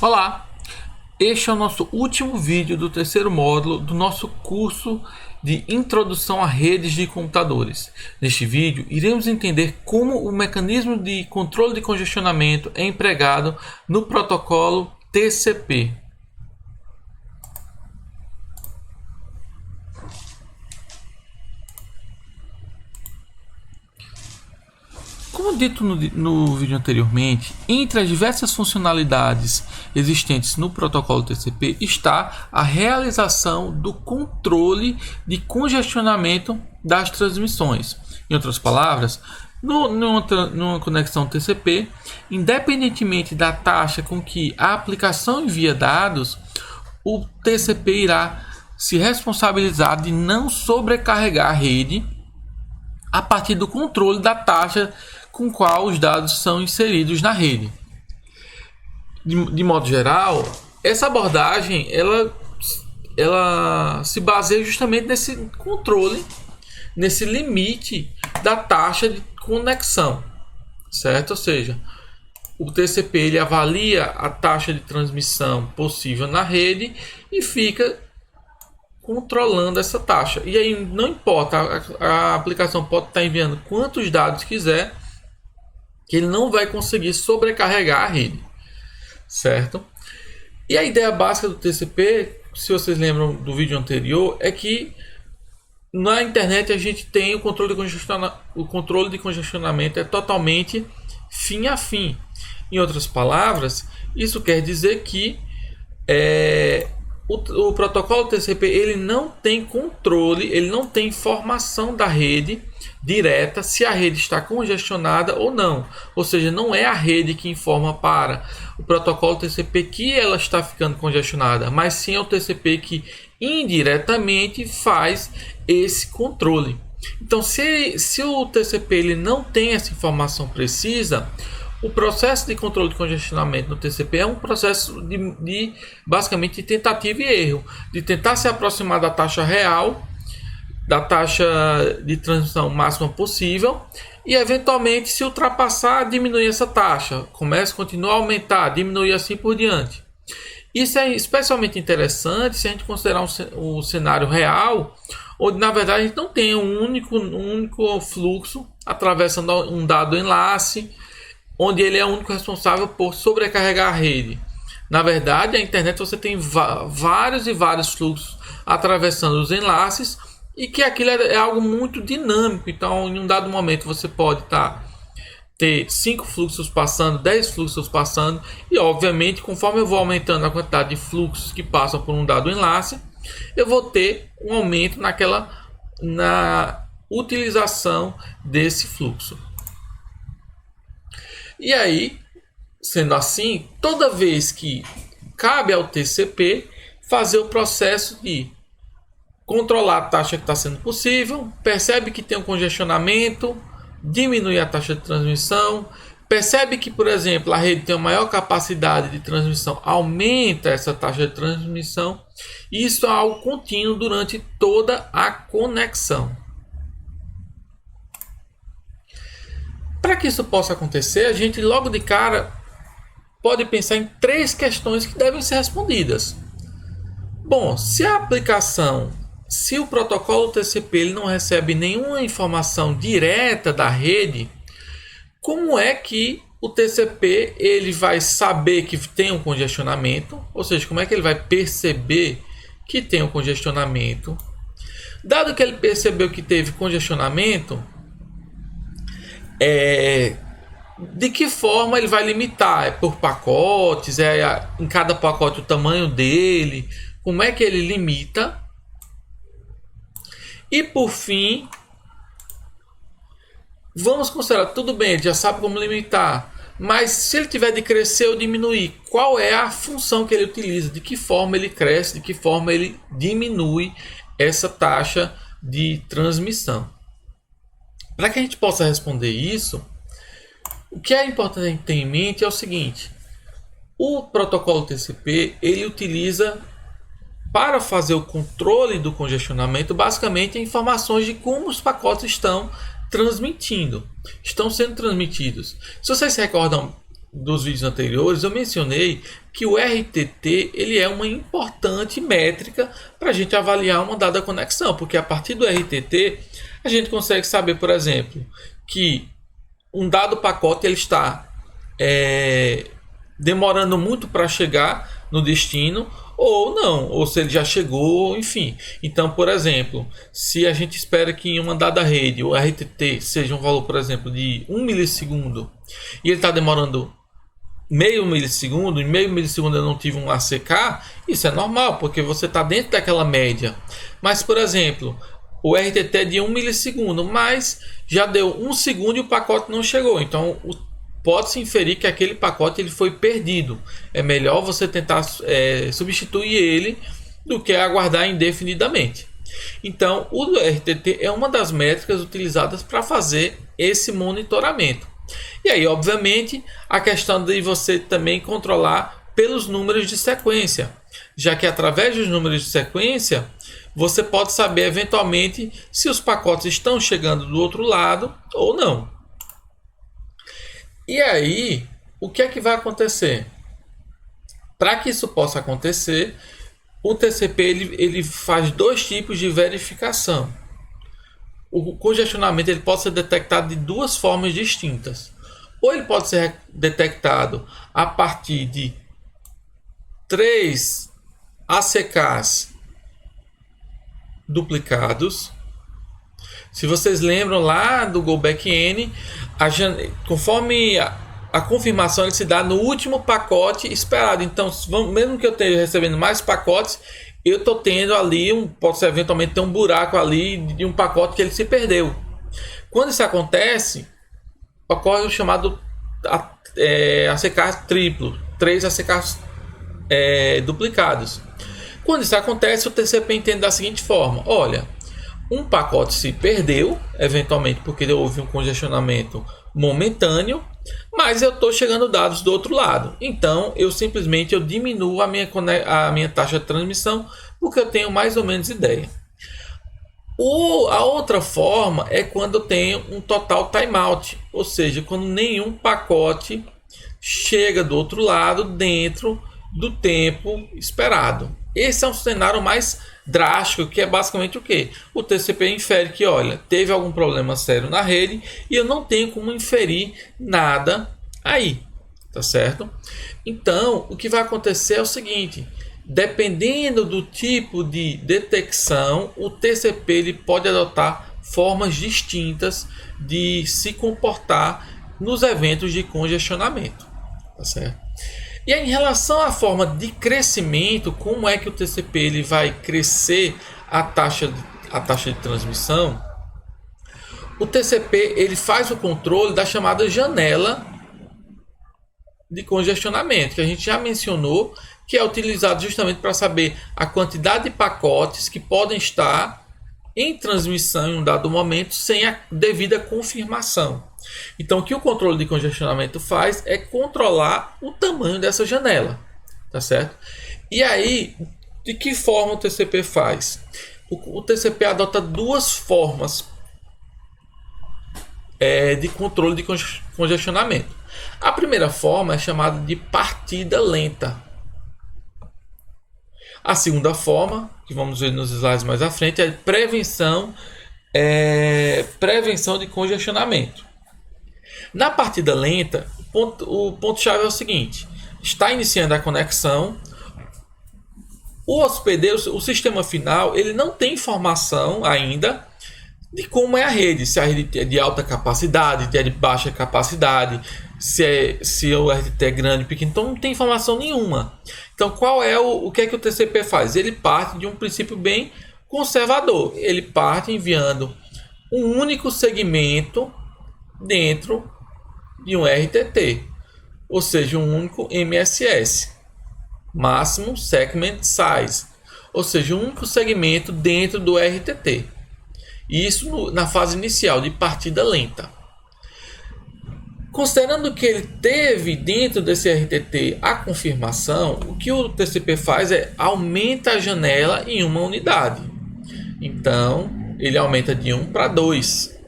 Olá, este é o nosso último vídeo do terceiro módulo do nosso curso de Introdução a Redes de Computadores. Neste vídeo, iremos entender como o mecanismo de controle de congestionamento é empregado no protocolo TCP. Como dito no vídeo anteriormente, entre as diversas funcionalidades existentes no protocolo TCP está a realização do controle de congestionamento das transmissões. Em outras palavras, numa conexão TCP, independentemente da taxa com que a aplicação envia dados, o TCP irá se responsabilizar de não sobrecarregar a rede a partir do controle da taxa com qual os dados são inseridos na rede. De modo geral, essa abordagem ela se baseia justamente nesse controle, nesse limite da taxa de conexão, certo? Ou seja, o TCP ele avalia a taxa de transmissão possível na rede e fica controlando essa taxa. E aí não importa, a aplicação pode estar enviando quantos dados quiser, que ele não vai conseguir sobrecarregar a rede, certo? E a ideia básica do TCP, se vocês lembram do vídeo anterior, é que na internet a gente tem o controle de congestionamento é totalmente fim a fim. Em outras palavras, isso quer dizer que o protocolo TCP ele não tem controle, ele não tem informação da rede direta se a rede está congestionada ou não. Ou seja, não é a rede que informa para o protocolo TCP que ela está ficando congestionada, mas sim é o TCP que indiretamente faz esse controle. Então, se o TCP ele não tem essa informação precisa, o processo de controle de congestionamento no TCP é um processo de basicamente tentativa e erro, de tentar se aproximar da taxa real, da taxa de transmissão máxima possível, e eventualmente, se ultrapassar, diminuir essa taxa, continua a aumentar, diminuir assim por diante. Isso é especialmente interessante se a gente considerar um cenário real, onde na verdade a gente não tem um único fluxo atravessando um dado enlace, onde ele é o único responsável por sobrecarregar a rede. Na verdade, a internet você tem vários e vários fluxos atravessando os enlaces, e que aquilo é algo muito dinâmico. Então, em um dado momento, você pode ter 5 fluxos passando, 10 fluxos passando, e obviamente, conforme eu vou aumentando a quantidade de fluxos que passam por um dado enlace, eu vou ter um aumento na utilização desse fluxo. E aí, sendo assim, toda vez que cabe ao TCP fazer o processo de controlar a taxa que está sendo possível, percebe que tem um congestionamento, diminui a taxa de transmissão, percebe que, por exemplo, a rede tem uma maior capacidade de transmissão, aumenta essa taxa de transmissão, e isso é algo contínuo durante toda a conexão. Para que isso possa acontecer, a gente logo de cara pode pensar em 3 questões que devem ser respondidas. Bom, se o protocolo TCP ele não recebe nenhuma informação direta da rede, como é que o TCP ele vai saber que tem um congestionamento? Ou seja, como é que ele vai perceber que tem um congestionamento? Dado que ele percebeu que teve congestionamento, de que forma ele vai limitar? É por pacotes? Em cada pacote o tamanho dele? Como é que ele limita? E por fim, vamos considerar, tudo bem, ele já sabe como limitar, mas se ele tiver de crescer ou diminuir, qual é a função que ele utiliza? De que forma ele cresce? De que forma ele diminui essa taxa de transmissão? Para que a gente possa responder isso, o que é importante ter em mente é o seguinte: o protocolo TCP ele utiliza para fazer o controle do congestionamento basicamente informações de como os pacotes estão sendo transmitidos. Se vocês se recordam dos vídeos anteriores, eu mencionei que o RTT ele é uma importante métrica para a gente avaliar uma dada conexão, porque a partir do RTT a gente consegue saber, por exemplo, que um dado pacote ele está demorando muito para chegar no destino ou não, ou se ele já chegou, enfim. Então, por exemplo, se a gente espera que em uma dada rede o RTT seja um valor, por exemplo, de 1 milissegundo e ele está demorando meio milissegundo, em meio milissegundo eu não tive um ACK, isso é normal, porque você está dentro daquela média. Mas, por exemplo, o RTT é de 1 milissegundo, mas já deu 1 segundo e o pacote não chegou. Então, pode-se inferir que aquele pacote ele foi perdido. É melhor você tentar substituir ele do que aguardar indefinidamente. Então, o RTT é uma das métricas utilizadas para fazer esse monitoramento. E aí, obviamente, a questão de você também controlar pelos números de sequência, já que através dos números de sequência você pode saber eventualmente se os pacotes estão chegando do outro lado ou não. E aí, o que é que vai acontecer? Para que isso possa acontecer, o TCP ele faz dois tipos de verificação. O congestionamento ele pode ser detectado de duas formas distintas. Ou ele pode ser detectado a partir de 3 ACKs duplicados. Se vocês lembram lá do Go Back N, conforme a confirmação ele se dá no último pacote esperado. Então, mesmo que eu esteja recebendo mais pacotes, eu estou tendo ali, pode eventualmente ter um buraco ali de um pacote que ele se perdeu. Quando isso acontece, ocorre o chamado ACK triplo, 3 ACKs duplicados. Quando isso acontece, o TCP entende da seguinte forma: olha, um pacote se perdeu, eventualmente porque houve um congestionamento momentâneo, mas eu estou chegando dados do outro lado. Então, eu simplesmente diminuo a minha taxa de transmissão, porque eu tenho mais ou menos ideia. A outra forma é quando eu tenho um total timeout, ou seja, quando nenhum pacote chega do outro lado dentro do tempo esperado. Esse é um cenário mais drástico, que é basicamente o que? O TCP infere que, olha, teve algum problema sério na rede e eu não tenho como inferir nada aí, tá certo? Então, o que vai acontecer é o seguinte: dependendo do tipo de detecção, o TCP ele pode adotar formas distintas de se comportar nos eventos de congestionamento, tá certo? E aí, em relação à forma de crescimento, como é que o TCP ele vai crescer a taxa de transmissão? O TCP ele faz o controle da chamada janela de congestionamento, que a gente já mencionou, que é utilizado justamente para saber a quantidade de pacotes que podem estar em transmissão em um dado momento sem a devida confirmação. Então, o que o controle de congestionamento faz é controlar o tamanho dessa janela, tá certo? E aí, de que forma o TCP faz? O TCP adota duas formas de controle de congestionamento. A primeira forma é chamada de partida lenta. A segunda forma, que vamos ver nos slides mais à frente, é prevenção de congestionamento. Na partida lenta, o ponto-chave é o seguinte: está iniciando a conexão, o hospedeiro, o sistema final, ele não tem informação ainda de como é a rede, se a rede é de alta capacidade, se é de baixa capacidade, se o RTT é grande, pequeno, então não tem informação nenhuma. Então, qual é o que é que o TCP faz? Ele parte de um princípio bem conservador. Ele parte enviando um único segmento dentro de um RTT, ou seja, um único MSS, Maximum Segment Size, ou seja, um único segmento dentro do RTT. Isso na fase inicial de partida lenta. Considerando que ele teve dentro desse RTT a confirmação, o que o TCP faz é aumenta a janela em uma unidade. Então, ele aumenta de 1 para 2.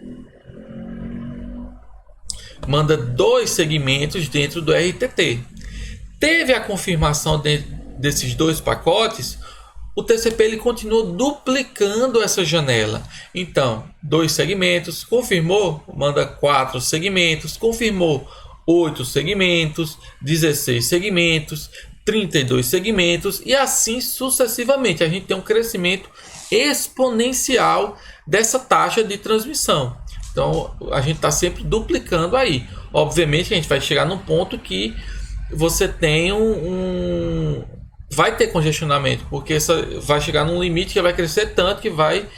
manda 2 segmentos dentro do RTT. Teve a confirmação desses 2 pacotes, o TCP ele continua duplicando essa janela. Então, 2 segmentos, confirmou, manda 4 segmentos, confirmou 8 segmentos, 16 segmentos, 32 segmentos e assim sucessivamente. A gente tem um crescimento exponencial dessa taxa de transmissão. Então, a gente está sempre duplicando aí. Obviamente que a gente vai chegar num ponto que você tem vai ter congestionamento, porque vai chegar num limite que vai crescer tanto que vai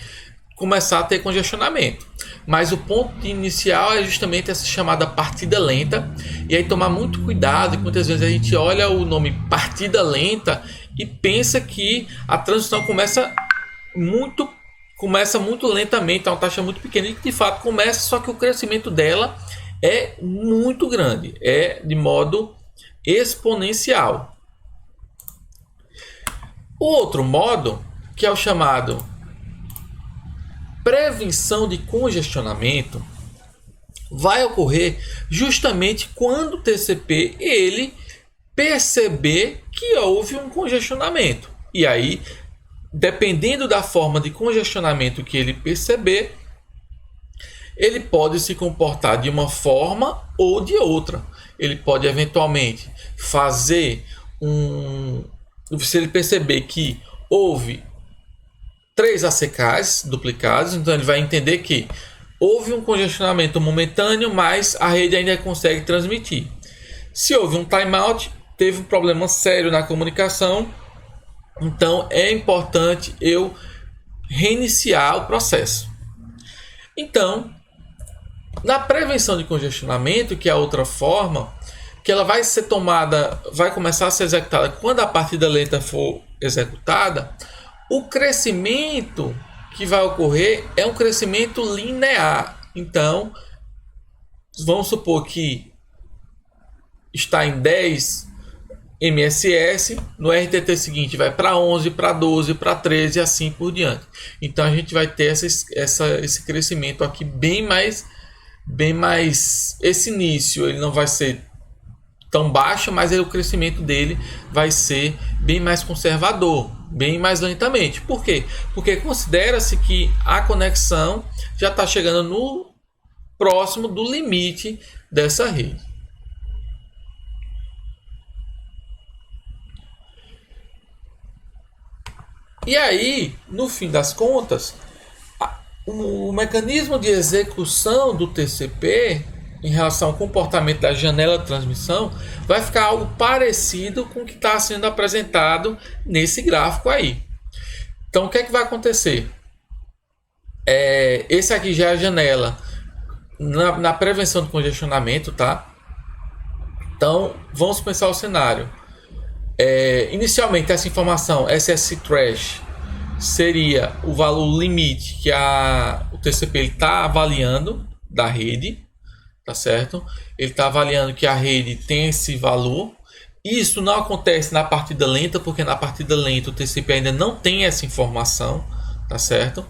começar a ter congestionamento. Mas o ponto inicial é justamente essa chamada partida lenta. E aí tomar muito cuidado, que muitas vezes a gente olha o nome partida lenta e pensa que a transição começa muito lentamente, é uma taxa muito pequena, e de fato começa, só que o crescimento dela é muito grande, é de modo exponencial. O outro modo, que é o chamado prevenção de congestionamento, vai ocorrer justamente quando o TCP ele perceber que houve um congestionamento. E aí, dependendo da forma de congestionamento que ele perceber, ele pode se comportar de uma forma ou de outra. Ele pode eventualmente fazer se ele perceber que houve 3 ACKs duplicados, então ele vai entender que houve um congestionamento momentâneo, mas a rede ainda consegue transmitir. Se houve um timeout, teve um problema sério na comunicação, então é importante eu reiniciar o processo. Então, na prevenção de congestionamento, que é a outra forma, que ela vai ser tomada, vai começar a ser executada quando a partida lenta for executada, o crescimento que vai ocorrer é um crescimento linear. Então, vamos supor que está em 10 MSS, no RTT seguinte vai para 11, para 12, para 13 e assim por diante. Então a gente vai ter esse crescimento aqui bem mais esse início ele não vai ser tão baixo, mas o crescimento dele vai ser bem mais conservador, bem mais lentamente. Por quê? Porque considera-se que a conexão já está chegando no próximo do limite dessa rede. E aí, no fim das contas, o mecanismo de execução do TCP em relação ao comportamento da janela de transmissão vai ficar algo parecido com o que está sendo apresentado nesse gráfico aí. Então, o que é que vai acontecer? Esse aqui já é a janela na prevenção de congestionamento, tá? Então, vamos pensar o cenário. Inicialmente, essa informação SSC Trash seria o valor limite que o TCP está avaliando da rede, tá certo? Ele está avaliando que a rede tem esse valor. Isso não acontece na partida lenta, porque na partida lenta o TCP ainda não tem essa informação, tá certo?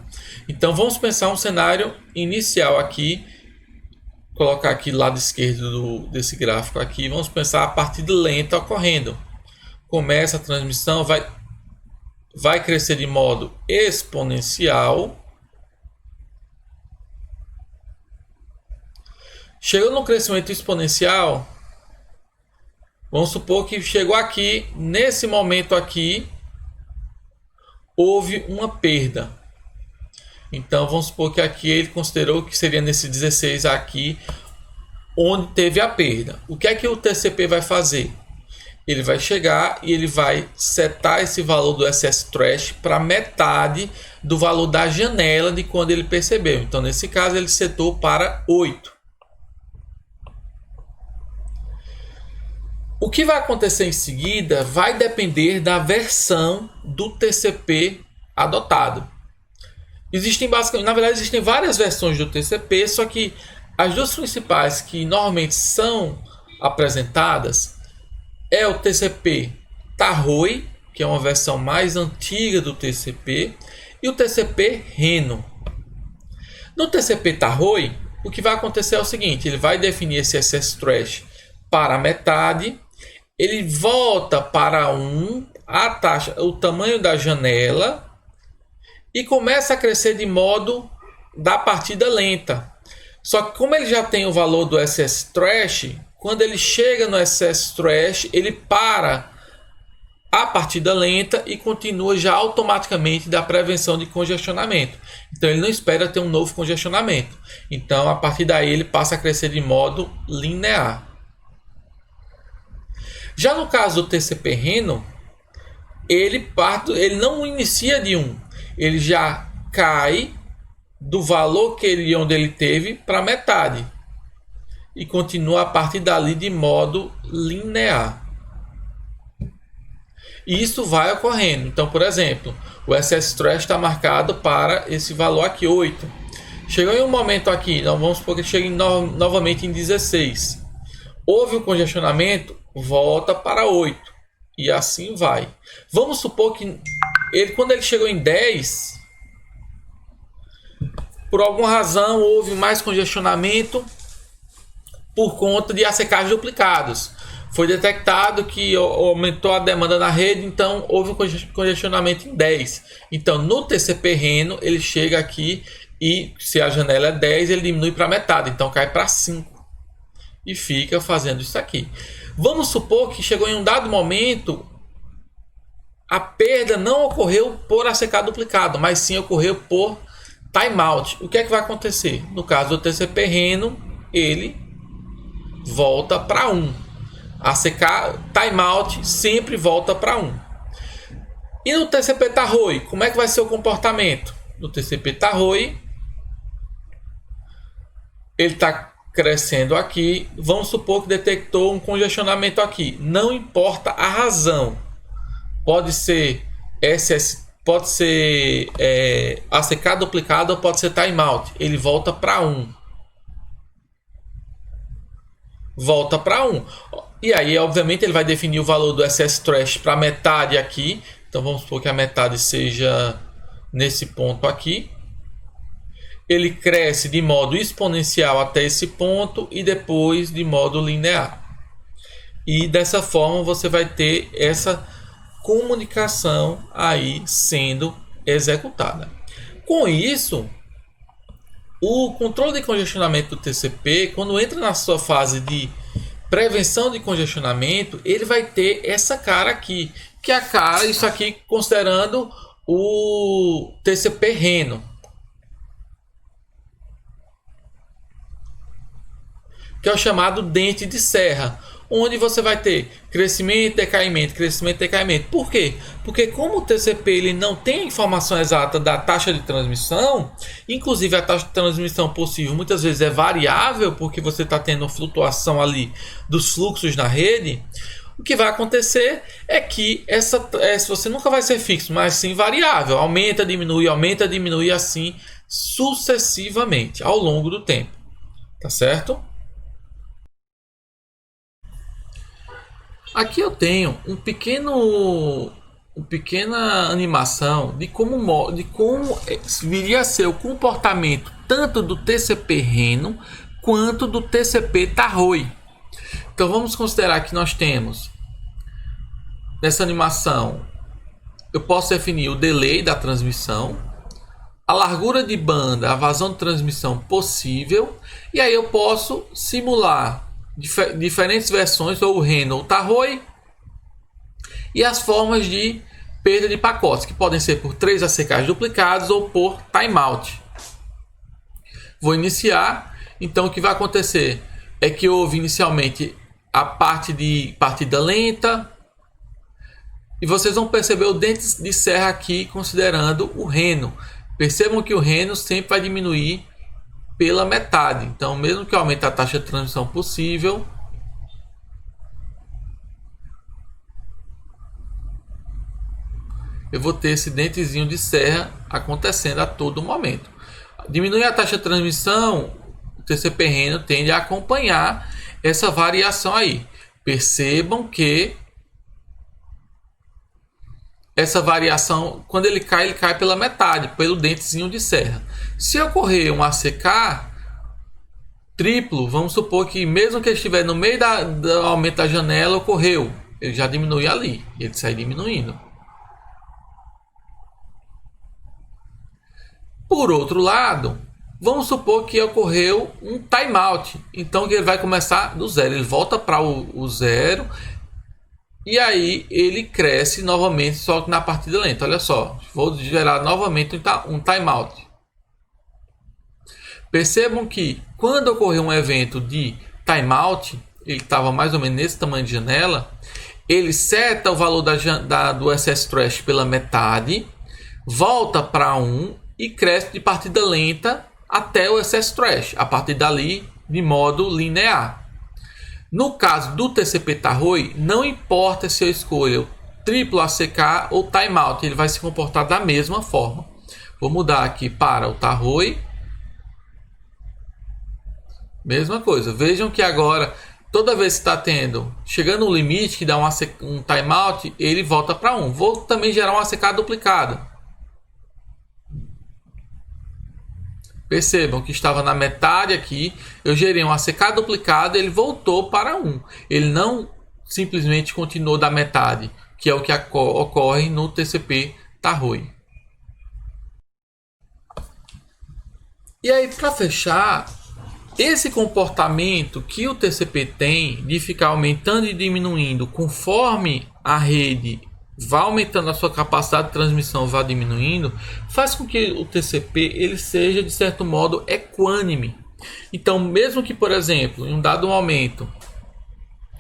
Então vamos pensar um cenário inicial aqui, colocar aqui do lado esquerdo desse gráfico aqui, vamos pensar a partida lenta ocorrendo. Começa a transmissão, vai crescer de modo exponencial. Chegou no crescimento exponencial, vamos supor que chegou aqui, nesse momento aqui, houve uma perda. Então vamos supor que aqui ele considerou que seria nesse 16 aqui, onde teve a perda. O que é que o TCP vai fazer? Ele vai chegar e ele vai setar esse valor do SS Trash para metade do valor da janela de quando ele percebeu. Então nesse caso ele setou para 8. O que vai acontecer em seguida vai depender da versão do TCP adotado. Existem várias versões do TCP, só que as duas principais que normalmente são apresentadas é o TCP Tarroi, que é uma versão mais antiga do TCP, e o TCP Reno. No TCP Tarroi, o que vai acontecer é o seguinte, ele vai definir esse excess thresh para a metade, ele volta para 1, a taxa, o tamanho da janela, e começa a crescer de modo da partida lenta. Só que como ele já tem o valor do excess thresh, quando ele chega no excess thresh, ele para a partida lenta e continua já automaticamente da prevenção de congestionamento. Então ele não espera ter um novo congestionamento. Então a partir daí ele passa a crescer de modo linear. Já no caso do TCP Reno, ele não inicia de 1, ele já cai do valor onde ele teve para metade e continua a partir dali de modo linear. E isso vai ocorrendo. Então, por exemplo, o excess thresh está marcado para esse valor aqui, 8. Chegou em um momento aqui, então vamos supor que chegue novamente em 16. Houve um congestionamento, volta para 8. E assim vai. Vamos supor que quando ele chegou em 10, por alguma razão houve mais congestionamento por conta de ACKs duplicados. Foi detectado que aumentou a demanda na rede, então houve um congestionamento em 10. Então no TCP Reno ele chega aqui e se a janela é 10, ele diminui para metade, então cai para 5. E fica fazendo isso aqui. Vamos supor que chegou em um dado momento, a perda não ocorreu por ACK duplicado, mas sim ocorreu por timeout. O que é que vai acontecer? No caso do TCP Reno, ele volta para 1. ACK timeout sempre volta para 1. E no TCP Tarroi, como é que vai ser o comportamento? No TCP Tarroi, ele está crescendo aqui. Vamos supor que detectou um congestionamento aqui. Não importa a razão. Pode ser ACK duplicado ou pode ser timeout. Ele volta para 1. Volta para 1. E aí, obviamente, ele vai definir o valor do excess thresh para metade aqui. Então, vamos supor que a metade seja nesse ponto aqui. Ele cresce de modo exponencial até esse ponto e depois de modo linear. E dessa forma você vai ter essa comunicação aí sendo executada. Com isso, o controle de congestionamento do TCP, quando entra na sua fase de prevenção de congestionamento, ele vai ter essa cara aqui, que é a cara, isso aqui considerando o TCP Reno, que é o chamado dente de serra, onde você vai ter crescimento, decaimento, crescimento, decaimento. Por quê? Porque como o TCP ele não tem a informação exata da taxa de transmissão, inclusive a taxa de transmissão possível muitas vezes é variável, porque você está tendo flutuação ali dos fluxos na rede, o que vai acontecer é que você nunca vai ser fixo, mas sim variável. Aumenta, diminui assim sucessivamente ao longo do tempo. Tá certo? Aqui eu tenho uma pequena animação de como viria a ser o comportamento tanto do TCP Reno quanto do TCP Tarroi. Então vamos considerar que nós temos nessa animação, eu posso definir o delay da transmissão, a largura de banda, a vazão de transmissão possível, e aí eu posso simular diferentes versões, ou o Reno ou o Tarroi, e as formas de perda de pacotes, que podem ser por 3 ACKs duplicados ou por timeout. Vou iniciar. Então o que vai acontecer é que houve inicialmente a parte de partida lenta, e vocês vão perceber o dente de serra aqui considerando o Reno. Percebam que o Reno sempre vai diminuir pela metade. Então, mesmo que eu aumente a taxa de transmissão possível, eu vou ter esse dentezinho de serra acontecendo a todo momento. Diminuir a taxa de transmissão, o TCP Reno tende a acompanhar essa variação aí. Percebam que essa variação, quando ele cai pela metade, pelo dentezinho de serra. Se ocorrer um ACK, triplo, vamos supor que mesmo que ele estiver no meio do aumento da janela, ocorreu. Ele já diminui ali, ele sai diminuindo. Por outro lado, vamos supor que ocorreu um timeout. Então ele vai começar do zero. Ele volta para o zero. E aí ele cresce novamente, só que na partida lenta. Olha só, vou gerar novamente um timeout. Percebam que quando ocorreu um evento de timeout, ele estava mais ou menos nesse tamanho de janela, ele seta o valor do SS Thresh pela metade, volta para 1 e cresce de partida lenta até o SS Thresh, a partir dali de modo linear. No caso do TCP Tarroi, não importa se eu escolho triplo ACK ou timeout, ele vai se comportar da mesma forma. Vou mudar aqui para o Tarroi. Mesma coisa. Vejam que agora, toda vez que está chegando um limite que dá um timeout, ele volta para 1. Vou também gerar um ACK duplicado. Percebam que estava na metade aqui, eu gerei um ACK duplicado, ele voltou para 1. Ele não simplesmente continuou da metade, que é o que ocorre no TCP Tarroi. E aí, para fechar, esse comportamento que o TCP tem de ficar aumentando e diminuindo conforme a rede vai aumentando a sua capacidade de transmissão, vai diminuindo, faz com que o TCP ele seja de certo modo equânime. Então, mesmo que, por exemplo, em um dado momento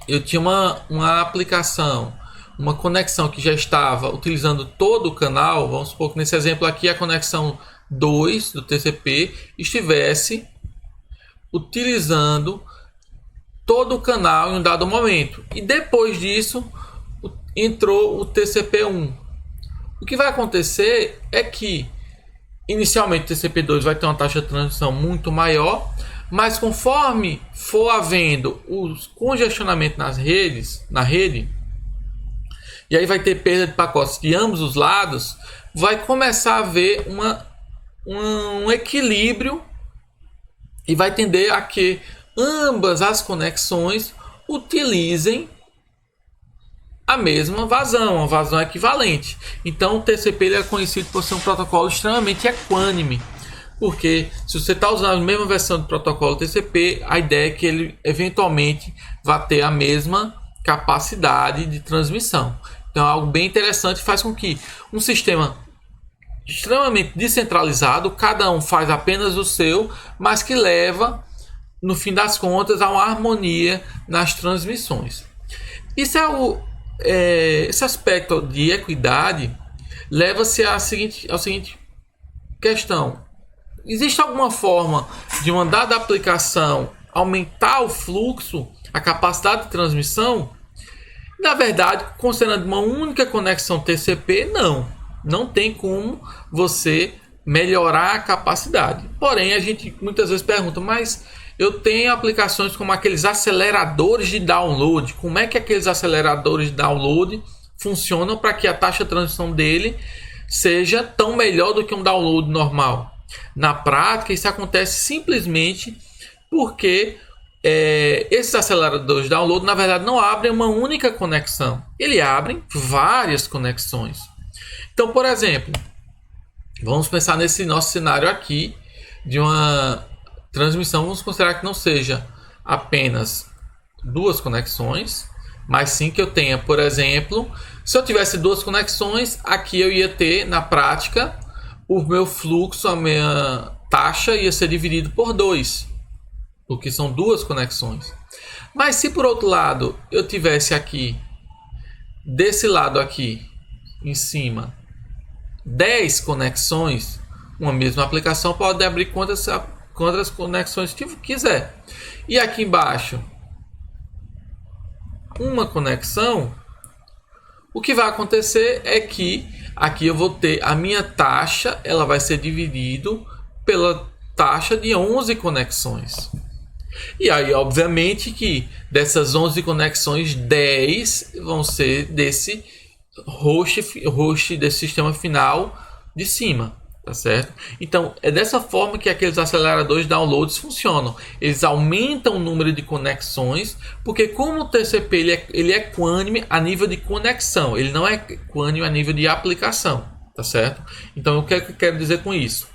eu tinha uma aplicação, uma conexão que já estava utilizando todo o canal, vamos supor que nesse exemplo aqui a conexão 2 do TCP estivesse utilizando todo o canal em um dado momento, e depois disso entrou o TCP1. O que vai acontecer é que inicialmente o TCP2 vai ter uma taxa de transmissão muito maior, mas conforme for havendo os congestionamento na rede, e aí vai ter perda de pacotes de ambos os lados, vai começar a haver um equilíbrio e vai tender a que ambas as conexões utilizem a mesma vazão, uma vazão equivalente. Então o TCP ele é conhecido por ser um protocolo extremamente equânime, porque se você está usando a mesma versão do protocolo TCP, a ideia é que ele eventualmente vai ter a mesma capacidade de transmissão. Então é algo bem interessante, faz com que um sistema extremamente descentralizado, cada um faz apenas o seu, mas que leva, no fim das contas, a uma harmonia nas transmissões. Isso esse aspecto de equidade leva-se à seguinte questão: existe alguma forma de uma dada aplicação aumentar o fluxo, a capacidade de transmissão? Na verdade, considerando uma única conexão TCP, não tem como você melhorar a capacidade. Porém, a gente muitas vezes pergunta, mas eu tenho aplicações como aqueles aceleradores de download. Como é que aqueles aceleradores de download funcionam para que a taxa de transmissão dele seja tão melhor do que um download normal? Na prática, isso acontece simplesmente porque esses aceleradores de download, na verdade, não abrem uma única conexão. Eles abrem várias conexões. Então, por exemplo, vamos pensar nesse nosso cenário aqui de uma transmissão. Vamos considerar que não seja apenas duas conexões, mas sim que eu tenha, por exemplo, se eu tivesse duas conexões, aqui eu ia ter, na prática, o meu fluxo, a minha taxa ia ser dividido por 2, porque são duas conexões. Mas se por outro lado eu tivesse aqui, desse lado aqui, em cima, 10 conexões, uma mesma aplicação pode abrir quantas conexões que quiser. E aqui embaixo, uma conexão, o que vai acontecer é que aqui eu vou ter a minha taxa, ela vai ser dividido pela taxa de 11 conexões. E aí, obviamente, que dessas 11 conexões, 10 vão ser desse host desse sistema final de cima. tá certo? Então, é dessa forma que aqueles aceleradores de downloads funcionam. Eles aumentam o número de conexões, porque como o TCP ele é equânime a nível de conexão, ele não é equânime a nível de aplicação, tá certo? Então, o que é que eu quero dizer com isso?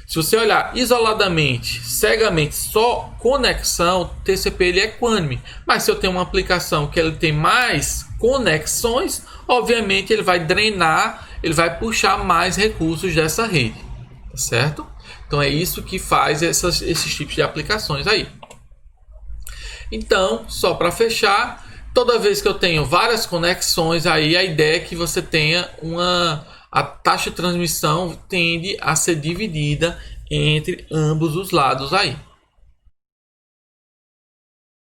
Se você olhar isoladamente, cegamente, só conexão, o TCP ele é equânime. Mas se eu tenho uma aplicação que ele tem mais conexões, obviamente ele vai drenar, ele vai puxar mais recursos dessa rede, tá certo? Então é isso que faz esses tipos de aplicações aí. Então, só para fechar, toda vez que eu tenho várias conexões, aí a ideia é que você tenha a taxa de transmissão tende a ser dividida entre ambos os lados aí.